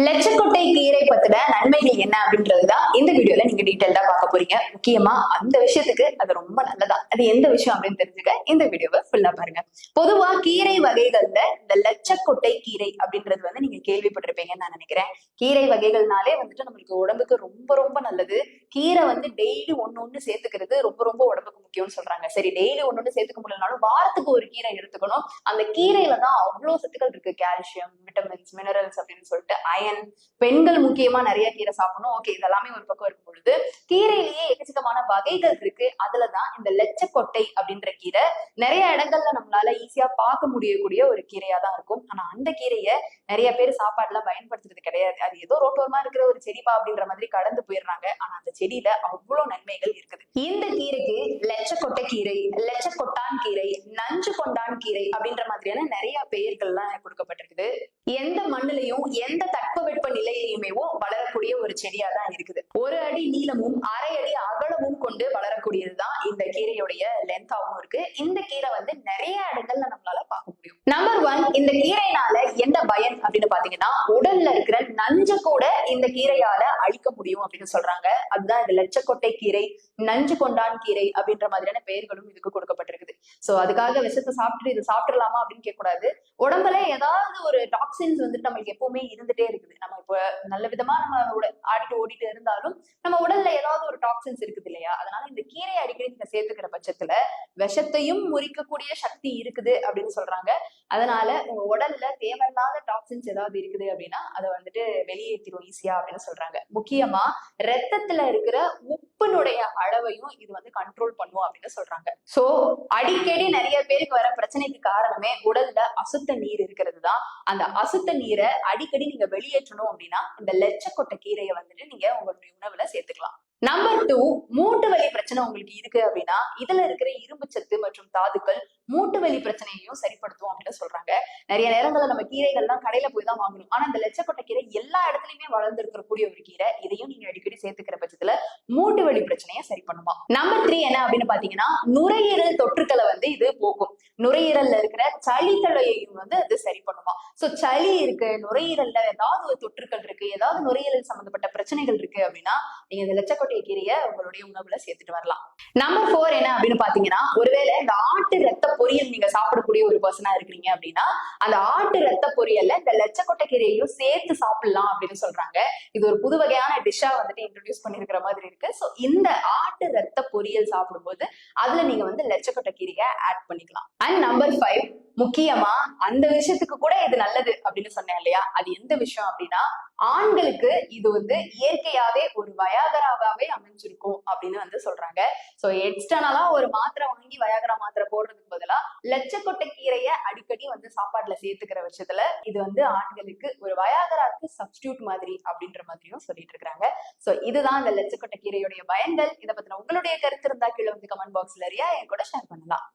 லட்சக்கொட்டை கீரை பத்தின நன்மைகள் என்ன அப்படின்றதுதான் இந்த வீடியோல நீங்க டீடைல்டா பார்க்க போறீங்க. முக்கியமா அந்த விஷயத்துக்கு அது ரொம்ப நல்லதா. அது எந்த விஷயம் அப்படின்னு தெரிஞ்சுக்க இந்த வீடியோவை ஃபுல்லா பாருங்க. பொதுவா கீரை வகைகள்ல இந்த லட்சக்கொட்டை கீரை அப்படின்றது நீங்க கேள்விப்பட்டிருப்பீங்கன்னு நான் நினைக்கிறேன். கீரை வகைகள்னாலே நம்மளுக்கு உடம்புக்கு ரொம்ப ரொம்ப நல்லது. கீரை டெய்லி ஒண்ணு சேர்த்துக்கிறது ரொம்ப ரொம்ப உடம்புக்கு முக்கியம்னு சொல்றாங்க. சரி, டெய்லி ஒண்ணு சேர்த்துக்க முடியலனாலும் வாரத்துக்கு ஒரு கீரை எடுத்துக்கணும். அந்த கீரையில தான் அவ்வளவு சத்துக்கள் இருக்கு. கால்சியம், விட்டமின்ஸ், மினரல்ஸ் அப்படின்னு சொல்லிட்டு அயன். பெண்கள் முக்கியமா நிறைய கீரை சாப்பிடணும். ஓகே, இதெல்லாமே ஒரு பக்கம் இருக்கும் பொழுது கீரையிலேயே எக்கச்சக்கமான வகைகள் இருக்கு. அதுலதான் இந்த லட்சக்கொட்டை அப்படின்ற கீரை நிறைய இடங்கள்ல நம்மளால ஈஸியா பார்க்க முடியக்கூடிய ஒரு கீரையா தான் இருக்கும். ஆனா அந்த கீரையை நிறைய பேர் சாப்பாடுல பயன்படுத்துறது கிடையாது. அது ஏதோ ரோட்டோரமா இருக்கிற ஒரு செடிப்பா அப்படின்ற மாதிரி கடந்து போயிடுறாங்க. ஆனா அந்த செடியில அவ்வளவு நன்மைகள் இருக்குது. இந்த கீரைக்கு லட்சக்கொட்டை கீரை, லட்சக்கொட்டான் கீரை, நஞ்சு கொண்டான் கீரை அப்படின்ற மாதிரியான நிறைய பெயர்கள்லாம் கொடுக்கப்பட்டிருக்குது. எந்த மண்ணிலையும் எந்த தட்பவெட்ப நிலையிலுமே வளரக்கூடிய ஒரு செடியா தான் இருக்குது. 1 அடி நீளமும் 1/2 அடி அகலமும் கொண்டு வளரக்கூடியதுதான் இந்த கீரையுடைய லென்த்தாவும் இருக்கு. இந்த கீரை நிறைய இடங்கள்ல நம்மளால பார்க்க முடியும். நம்பர் 1, இந்த கீரையினால என்ன பயன் அப்படின்னு பாத்தீங்கன்னா, உடல்ல இருக்கிற நஞ்சு கூட இந்த கீரையால அழிக்க முடியும் அப்படின்னு சொல்றாங்க. அதுதான் இந்த லட்சக்கொட்டை கீரை, நஞ்சு கொண்டான் கீரை அப்படின்ற மாதிரியான பெயர்களும் இதுக்கு கொடுக்கப்பட்டிருக்குது. சோ அதுக்காக விஷத்தை சாப்பிட்டு இது சாப்பிடலாமா அப்படின்னு கேட்க கூடாது. உடம்புல ஏதாவது ஒரு டாக்ஸின்ஸ் நம்மளுக்கு எப்பவுமே இருந்துட்டே இருக்குது. நம்ம இப்ப நல்ல விதமா நம்ம ஆடிட்டு ஓடிட்டு இருந்தாலும் நம்ம உடல்ல ஏதாவது ஒரு டாக்ஸின்ஸ் இருக்குது இல்லையா? அதனால இந்த கீரையை அடிக்கடி நீங்க சேர்த்துக்கிற பட்சத்துல விஷத்தையும் முறிக்கக்கூடிய சக்தி இருக்குது அப்படின்னு சொல்றாங்க. அதனால உங்க உடல்ல தேவையில்லாத டாக்ஸின்ஸ் ஏதாவது இருக்குது அப்படின்னா அதை வெளியேற்றிடும் ஈஸியா அப்படின்னு சொல்றாங்க. முக்கியமா ரத்தத்துல இருக்கிற உப்பினுடைய அளவையும் இது கண்ட்ரோல் பண்ணும் அப்படின்னு சொல்றாங்க. சோ அடிக்கடி நிறைய பேருக்கு வர பிரச்சனைக்கு காரணமே உடல்ல அசுத்த நீர் இருக்கிறது தான். அந்த அசுத்த நீரை அடிக்கடி நீங்க வெளியேற்றணும் அப்படின்னா இந்த லட்சக்கொட்டை கீரையை நீங்க உங்களுடைய உணவுல சேர்த்துக்கலாம். நம்பர் 2, மூட்டு வலி பிரச்சனை உங்களுக்கு இருக்கு அப்படின்னா இதுல இருக்கிற இரும்பு சத்து மற்றும் தாதுக்கள் மூட்டு வலி பிரச்சனையையும் சரிப்படுத்தும் அப்படின்னு சொல்றாங்க. நிறைய நேரங்கள்ல நம்ம கீரைகள்லாம் கடையில போய் தான் வாங்கணும். ஆனா இந்த லட்சக்கொட்டை கீரை எல்லா இடத்துலயுமே வளர்ந்து இருக்கக்கூடிய ஒரு கீரை. இதையும் நீங்க அடிக்கடி சேர்த்துக்கிற பட்சத்துல மூட்டு வலி பிரச்சனையை சரி பண்ணுமா. நம்பர் 3 என்ன அப்படின்னு பாத்தீங்கன்னா, நுரையீரல் தொற்றுக்களை இது போக்கும். நுரையீரல்ல இருக்கிற சளி தலையையும் அது சரி பண்ணுமா. சோ சளி இருக்கு, நுரையீரல்ல ஏதாவது ஒரு தொற்றுக்கள் இருக்கு, ஏதாவது நுரையீரல் சம்பந்தப்பட்ட பிரச்சனைகள் இருக்கு அப்படின்னா நீங்க இந்த லட்சக்கொட்டை கீரையை உங்களுடைய உணவுல சேர்த்துட்டு வரலாம். நம்பர் 4 என்ன அப்படின்னு பாத்தீங்கன்னா, ஒருவேளை இந்த ஆட்டு ரத்த பொரியல் நீங்க சாப்பிடக்கூடிய ஒரு பர்சனா இருக்கிறீங்க அப்படின்னா அந்த ஆட்டு ரத்த பொரியல்ல இந்த லட்சக்கொட்டை கீரையையும் சேர்த்து சாப்பிடலாம் அப்படின்னு சொல்றாங்க. இது ஒரு புது வகையான டிஷ்ஷா இன்ட்ரோடியூஸ் பண்ணிருக்கிற மாதிரி இருக்கு. சோ இந்த ஆட்டு ரத்த பொரியல் சாப்பிடும்போது அதுல நீங்க லட்சக்கொட்டை கீரையை ஆட் பண்ணிக்கலாம். அண்ட் நம்பர் 5, முக்கியமா அந்த விஷயத்துக்கு கூட இது நல்லது அப்படின்னு சொன்னேன் இல்லையா? அது எந்த விஷயம் அப்படின்னா, ஆண்களுக்கு இது இயற்கையாவே ஒரு வயாகராவே அமைஞ்சிருக்கும் அப்படின்னு சொல்றாங்க. சோ எக்ஸ்டர்னலா ஒரு மாத்திரை வாங்கி வயாகரா மாத்திரை போடுறதுக்கு பதிலா லட்சக்கொட்டை கீரையை அடிக்கடி சாப்பாட்டுல சேர்த்துக்கிற விஷயத்துல இது ஆண்களுக்கு ஒரு வயாகராக்கு சப்ஸ்டியூட் மாதிரி அப்படின்ற மாதிரியும் சொல்லிட்டு இருக்காங்க. சோ இதுதான் இந்த லட்சக்கொட்டை கீரையுடைய பயன்கள். இதை பத்தின உங்களுடைய கருத்து இருந்தா கீழே கமெண்ட் பாக்ஸ்ல என் கூட ஷேர் பண்ணலாம்.